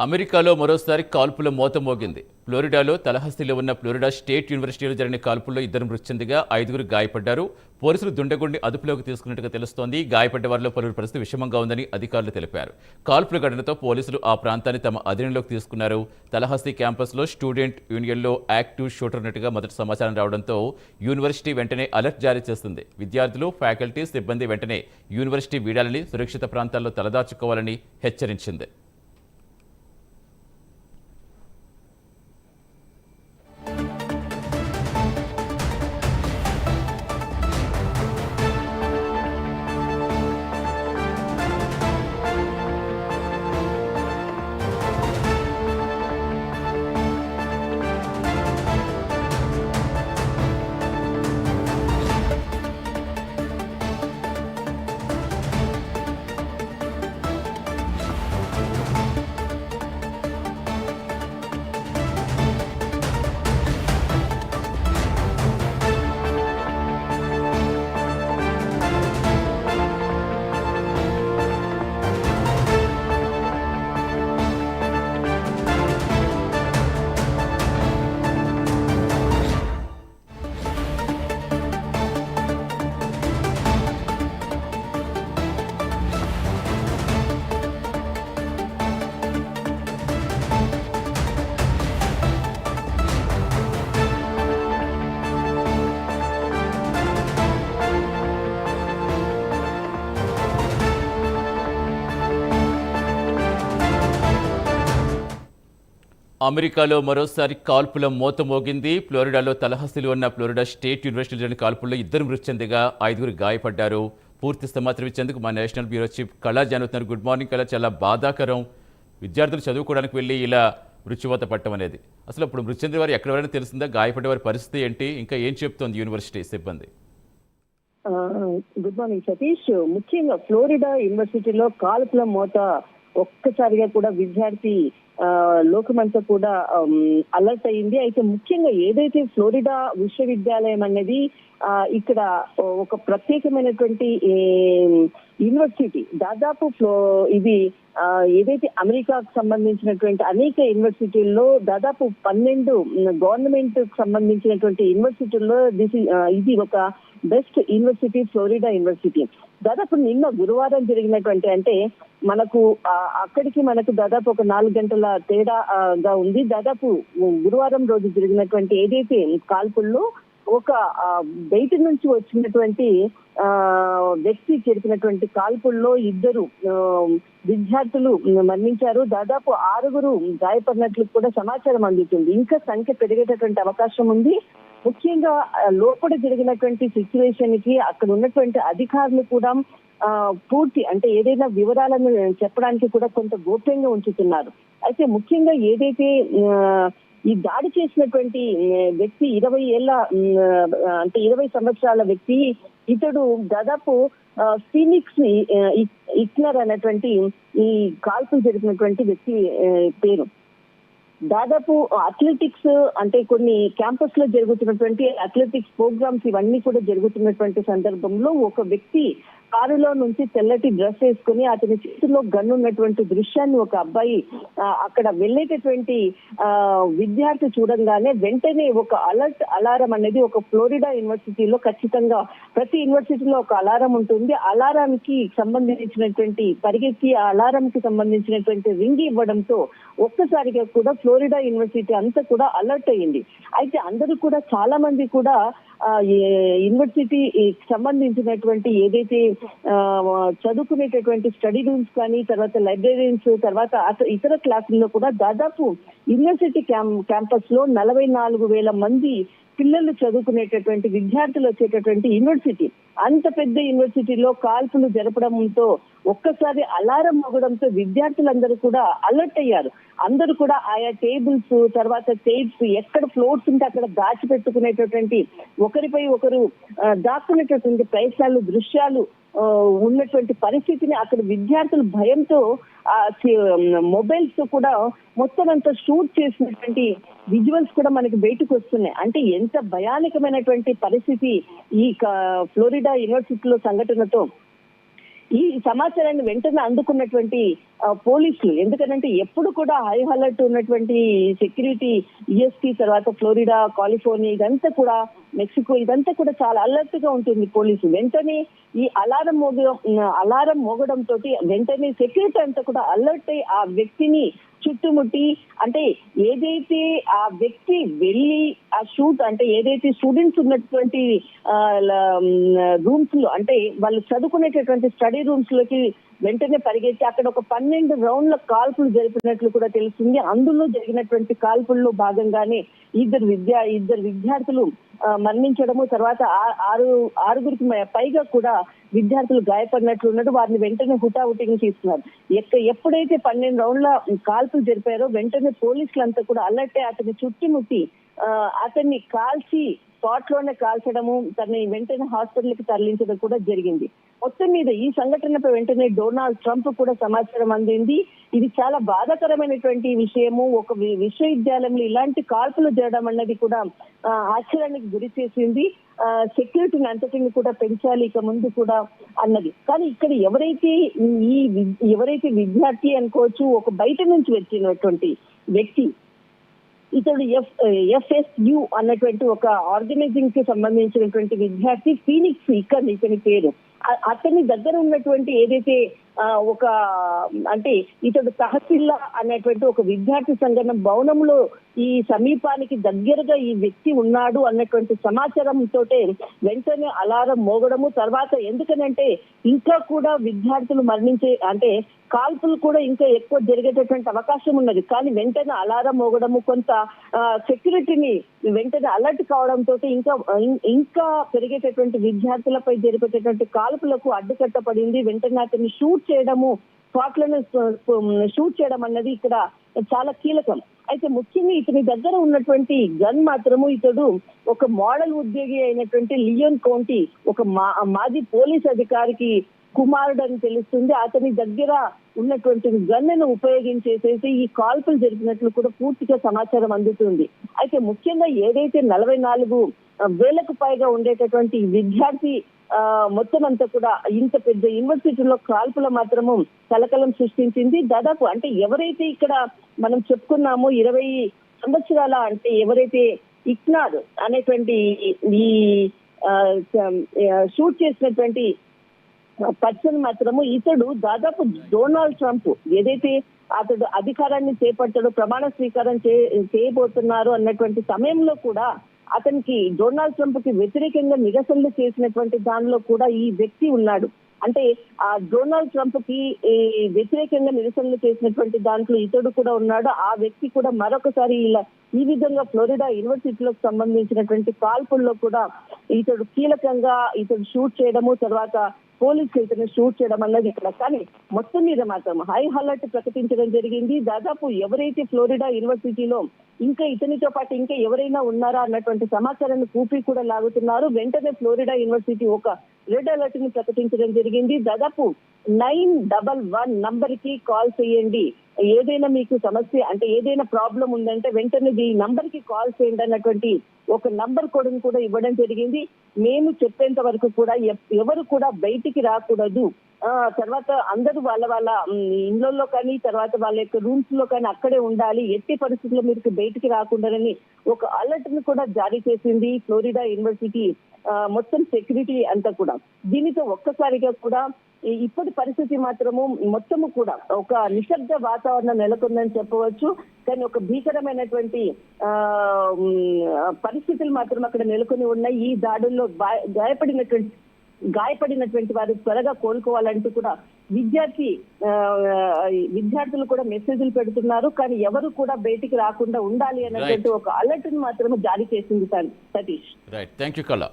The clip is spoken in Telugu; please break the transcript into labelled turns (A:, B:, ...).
A: అమెరికాలో మరోసారి కాల్పుల మోత మోగింది. ఫ్లోరిడాలో తలహస్తిలో ఉన్న ఫ్లోరిడా స్టేట్ యూనివర్సిటీలో జరిగిన కాల్పుల్లో 2 మృతి చెందగా 5 గాయపడ్డారు. పోలీసులు దుండగుడిని అదుపులోకి తీసుకున్నట్టుగా తెలుస్తోంది. గాయపడ్డ వారిలో పలువురు పరిస్థితి విషమంగా ఉందని అధికారులు తెలిపారు. కాల్పుల ఘటనతో పోలీసులు ఆ ప్రాంతాన్ని తమ అధీనంలోకి తీసుకున్నారు. తలహస్తి క్యాంపస్లో స్టూడెంట్ యూనియన్లో యాక్టివ్ షూటర్ ఉన్నట్టుగా మొదటి సమాచారం రావడంతో యూనివర్సిటీ వెంటనే అలర్ట్ జారీ చేస్తుంది. విద్యార్థులు, ఫ్యాకల్టీ, సిబ్బంది వెంటనే యూనివర్సిటీ వీడాలని, సురక్షిత ప్రాంతాల్లో తలదాచుకోవాలని హెచ్చరించింది. అమెరికాలో మరోసారి కాల్పుల మోత మోగింది. ఫ్లోరిడాలో తలహస్తిలో ఉన్న ఫ్లోరిడా స్టేట్ యూనివర్సిటీలో జరిగిన కాల్పుల్లో 2 మృతి చెందగా 5 గాయపడ్డారు. పూర్తి సమాచారం ఇచ్చేందుకు మా నేషనల్ బ్యూరో చీఫ్ కళా జానుతున్నారు. గుడ్ మార్నింగ్ కళా. చాలా బాధాకరం, విద్యార్థులు చదువుకోవడానికి వెళ్ళి ఇలా మృత్యువాత పట్టడం అనేది. అసలు అప్పుడు మృతి చెందిన వారు ఎక్కడెవరైనా తెలిసిందా? గాయపడే వారి పరిస్థితి ఏంటి? ఇంకా ఏం చెప్తోంది యూనివర్సిటీ సిబ్బంది?
B: Good morning Satish. ముఖ్యంగా ఫ్లోరిడా యూనివర్సిటీలో కాల్పుల మోత ఒక్కసారిగా కూడా విద్యార్థి లోకమంతా కూడా అలర్ట్ అయింది. అయితే ముఖ్యంగా ఏదైతే ఫ్లోరిడా విశ్వవిద్యాలయం అనేది ఇక్కడ ఒక ప్రత్యేకమైనటువంటి యూనివర్సిటీ, దాదాపు ఇది ఏదైతే అమెరికాకు సంబంధించినటువంటి అనేక యూనివర్సిటీల్లో దాదాపు 12 గవర్నమెంట్ సంబంధించినటువంటి యూనివర్సిటీల్లో ఇది ఒక బెస్ట్ యూనివర్సిటీ ఫ్లోరిడా యూనివర్సిటీ. దాదాపు నిన్న గురువారం జరిగినటువంటి, అంటే మనకు దాదాపు ఒక 4 గంటల తేడాగా ఉంది. దాదాపు గురువారం రోజు జరిగినటువంటి ఏదైతే కాల్పుల్లో ఒక బయట నుంచి వచ్చినటువంటి వ్యక్తి జరిపినటువంటి కాల్పుల్లో 2 విద్యార్థులు మరణించారు. దాదాపు 6 గాయపడినట్లు కూడా సమాచారం అందుతుంది. ఇంకా సంఖ్య పెరిగేటటువంటి అవకాశం ఉంది. ముఖ్యంగా లోపల జరిగినటువంటి సిచ్యువేషన్ కి అక్కడ ఉన్నటువంటి అధికారులు కూడా పూర్తి, అంటే ఏదైనా వివరాలను చెప్పడానికి కూడా కొంత గోప్యంగా ఉంచుతున్నారు. అయితే ముఖ్యంగా ఏదైతే ఈ దాడి చేసినటువంటి వ్యక్తి 20 సంవత్సరాల వ్యక్తి, ఇతడు దాదాపు ఫీనిక్స్ ఇక్నర్ అనేటువంటి ఈ కాల్పులు జరిపినటువంటి వ్యక్తి పేరు. దాదాపు అథ్లెటిక్స్, అంటే కొన్ని క్యాంపస్ లో జరుగుతున్నటువంటి అథ్లెటిక్స్ ప్రోగ్రామ్స్ ఇవన్నీ కూడా జరుగుతున్నటువంటి సందర్భంలో ఒక వ్యక్తి కారులో నుంచి తెల్లటి డ్రెస్ వేసుకుని అతని చేతిలో గన్ను ఉన్నటువంటి దృశ్యాన్ని ఒక అబ్బాయి అక్కడ వెళ్ళేటటువంటి విద్యార్థి చూడంగానే వెంటనే ఒక అలారం అనేది ఒక ఫ్లోరిడా యూనివర్సిటీలో ఖచ్చితంగా ప్రతి యూనివర్సిటీలో ఒక అలారం ఉంటుంది. అలారానికి సంబంధించినటువంటి పరిగెత్తి ఆ అలారం కి సంబంధించినటువంటి రింగ్ ఇవ్వడంతో ఒక్కసారిగా కూడా ఫ్లోరిడా యూనివర్సిటీ అంతా కూడా అలర్ట్ అయ్యింది. అయితే అందరూ కూడా చాలా మంది కూడా యూనివర్సిటీ సంబంధించినటువంటి ఏదైతే చదువుకునేటటువంటి స్టడీ రూమ్స్ కానీ, తర్వాత లైబ్రరీన్స్, తర్వాత ఇతర క్లాసుల్లో కూడా దాదాపు యూనివర్సిటీ క్యాంపస్ లో 44,000 మంది పిల్లలు చదువుకునేటటువంటి విద్యార్థులు వచ్చేటటువంటి యూనివర్సిటీ. అంత పెద్ద యూనివర్సిటీలో కాల్పులు జరపడంతో ఒక్కసారి అలారం మోగడంతో విద్యార్థులందరూ కూడా అలర్ట్ అయ్యారు. అందరూ కూడా ఆయా టేబుల్స్, తర్వాత చైర్స్, ఎక్కడ ఫ్లోర్స్ ఉంటే అక్కడ దాచిపెట్టుకునేటటువంటి, ఒకరిపై ఒకరు దాక్కునేటటువంటి ప్రయత్నాలు, దృశ్యాలు ఉన్నటువంటి పరిస్థితిని అక్కడ విద్యార్థులు భయంతో మొబైల్స్ కూడా మొత్తం అంతా షూట్ చేసినటువంటి విజువల్స్ కూడా మనకి బయటకు వస్తున్నాయి. అంటే ఎంత భయానకమైనటువంటి పరిస్థితి ఈ ఫ్లోరిడా యూనివర్సిటీలో సంఘటనతో. ఈ సమాచారాన్ని వెంటనే అందుకున్నటువంటి పోలీసులు, ఎందుకంటే ఎప్పుడు కూడా హై అలర్ట్ ఉన్నటువంటి సెక్యూరిటీ యుఎస్కి, తర్వాత ఫ్లోరిడా, కాలిఫోర్నియా, ఇదంతా కూడా మెక్సికో, ఇదంతా కూడా చాలా అలర్ట్ గా ఉంటుంది పోలీసు. వెంటనే ఈ అలారం మోగడం తోటి వెంటనే సెక్యూరిటీ అంతా కూడా అలర్ట్ అయి ఆ వ్యక్తిని చుట్టుముట్టి, అంటే ఏదైతే ఆ వ్యక్తి వెళ్ళి ఆ అంటే ఏదైతే స్టూడెంట్స్ ఉన్నటువంటి రూమ్స్ లో, అంటే వాళ్ళు చదువుకునేటటువంటి స్టడీ రూమ్స్ లోకి వెంటనే పరిగెత్తి అక్కడ ఒక 12 రౌండ్ల కాల్పులు జరిపినట్లు కూడా తెలుస్తుంది. అందులో జరిగినటువంటి కాల్పుల్లో భాగంగానే ఇద్దరు విద్యార్థులు మరణించడము, తర్వాత ఆరుగురికి పైగా కూడా విద్యార్థులు గాయపడినట్లు ఉన్నట్టు వారిని వెంటనే హుటాహుటిని తీసుకున్నారు. ఎప్పుడైతే 12 రౌండ్ల కాల్పులు జరిపారో వెంటనే పోలీసులంతా కూడా అలర్ట్ అయి అతన్ని చుట్టుముట్టి అతన్ని కాల్చి స్పాట్ లోనే కాల్చడము, తనని వెంటనే హాస్పిటల్ కి తరలించడం కూడా జరిగింది. మొత్తం మీద ఈ సంఘటనపై వెంటనే డొనాల్డ్ ట్రంప్ కూడా సమాచారం అందింది. ఇది చాలా బాధాకరమైనటువంటి విషయము. ఒక విశ్వవిద్యాలయంలో ఇలాంటి కాల్పులు జరగడం అన్నది కూడా ఆశ్చర్యానికి గురి చేసింది. సెక్యూరిటీని అంతటిని కూడా పెంచాలి ఇక ముందు కూడా అన్నది. కానీ ఇక్కడ ఎవరైతే విద్యార్థి అనుకోవచ్చు, ఒక బయట నుంచి వచ్చినటువంటి వ్యక్తి, ఇతడు FSU అన్నటువంటి ఒక ఆర్గనైజింగ్ కి సంబంధించినటువంటి విద్యార్థి, ఫీనిక్స్ ఇతని పేరు. అతని దగ్గర ఉన్నటువంటి ఏదైతే అంటే ఇతడు తహసీల్లా అనేటువంటి ఒక విద్యార్థి సంఘటన భవనంలో ఈ సమీపానికి దగ్గరగా ఈ వ్యక్తి ఉన్నాడు అన్నటువంటి సమాచారంతో వెంటనే అలారం మోగడము, తర్వాత ఎందుకనంటే ఇంకా కూడా విద్యార్థులు అంటే కాల్పులు కూడా ఇంకా ఎక్కువ జరిగేటటువంటి అవకాశం ఉన్నది. కానీ వెంటనే అలారం మోగడము, కొంత సెక్యూరిటీని వెంటనే అలర్ట్ కావడంతో ఇంకా పెరిగేటటువంటి విద్యార్థులపై జరిపేటటువంటి కాల్పులకు అడ్డుకట్టపడింది. వెంటనే అతన్ని షూట్ చేయడము, స్పాట్ లోనే షూట్ చేయడం అన్నది ఇక్కడ చాలా కీలకం. అయితే ముఖ్యంగా ఇతని దగ్గర ఉన్నటువంటి గన్ మాత్రము, ఇతడు ఒక మోడల్ ఉద్యోగి అయినటువంటి లియోన్ కౌంటీ ఒక మాజీ పోలీస్ అధికారికి కుమారుడు అని తెలుస్తుంది. అతని దగ్గర ఉన్నటువంటి గన్ను ఉపయోగించేసేసి ఈ కాల్పులు జరిపినట్లు కూడా పూర్తిగా సమాచారం అందుతుంది. అయితే ముఖ్యంగా ఏదైతే 44,000కు పైగా ఉండేటటువంటి విద్యార్థి మొత్తం అంతా కూడా ఇంత పెద్ద యూనివర్సిటీలో కాల్పుల మాత్రము కలకలం సృష్టించింది. దాదాపు అంటే ఎవరైతే ఇక్కడ మనం చెప్పుకున్నామో 20 సంవత్సరాల, అంటే ఎవరైతే ఇక్నార్ అనేటువంటి ఈ షూట్ చేసినటువంటి పర్సన్ మాత్రము, ఇతడు దాదాపు డొనాల్డ్ ట్రంప్ ఏదైతే అతడు అధికారాన్ని చేపట్టాడో, ప్రమాణ స్వీకారం చేయబోతున్నారు అన్నటువంటి సమయంలో కూడా అతనికి డొనాల్డ్ ట్రంప్ కి వ్యతిరేకంగా నిరసనలు చేసినటువంటి దానిలో కూడా ఈ వ్యక్తి ఉన్నాడు. అంటే ఆ డొనాల్డ్ ట్రంప్ కి వ్యతిరేకంగా నిరసనలు చేసినటువంటి దాంట్లో ఇతడు కూడా ఉన్నాడు. ఆ వ్యక్తి కూడా మరొకసారి ఈ విధంగా ఫ్లోరిడా యూనివర్సిటీలకు సంబంధించినటువంటి కాల్పుల్లో కూడా ఇతడు కీలకంగా షూట్ చేయడము, తర్వాత పోలీసులు ఇతను షూట్ చేయడం అన్నది ఇక్కడ. కానీ మొత్తం మీద మాత్రం హై అలర్ట్ ప్రకటించడం జరిగింది. దాదాపు ఎవరైతే ఫ్లోరిడా యూనివర్సిటీలో ఇంకా ఇతనితో పాటు ఇంకా ఎవరైనా ఉన్నారా అన్నటువంటి సమాచారాన్ని కూపి కూడా లాగుతున్నారు. వెంటనే ఫ్లోరిడా యూనివర్సిటీ ఒక రెడ్ అలర్ట్ ని ప్రకటించడం జరిగింది. దాదాపు 911 నంబర్ కి కాల్ చేయండి, ఏదైనా మీకు సమస్య అంటే ఏదైనా ప్రాబ్లం ఉందంటే వెంటనే ఈ నంబర్ కి కాల్ చేయండి అన్నటువంటి ఒక నంబర్ కోడ్ని కూడా ఇవ్వడం జరిగింది. మేము చెప్పేంత వరకు కూడా ఎవరు కూడా బయటికి రాకూడదు, తర్వాత అందరూ వాళ్ళ ఇండ్లలో కానీ తర్వాత వాళ్ళ యొక్క రూమ్స్ లో కానీ అక్కడే ఉండాలి, ఎట్టి పరిస్థితుల్లో మీరు బయటికి రాకుండానని ఒక అలర్ట్ ని కూడా జారీ చేసింది ఫ్లోరిడా యూనివర్సిటీ మొత్తం సెక్యూరిటీ అంతా కూడా. దీనితో ఒక్కసారిగా కూడా ఇప్పటి పరిస్థితి మాత్రము మొత్తము కూడా ఒక నిశ్శబ్ద వాతావరణం నెలకొందని చెప్పవచ్చు. కానీ ఒక భీకరమైనటువంటి పరిస్థితులు మాత్రం అక్కడ నెలకొని ఉన్నాయి. ఈ దాడుల్లో గాయపడినటువంటి వారు త్వరగా కోలుకోవాలంటూ కూడా విద్యార్థులు కూడా మెసేజ్లు పెడుతున్నారు. కానీ ఎవరు కూడా బయటికి రాకుండా ఉండాలి అన్నటువంటి ఒక అలర్ట్ ని మాత్రమే జారీ చేసింది సతీష్.
A: రైట్, థ్యాంక్ యూ కళ.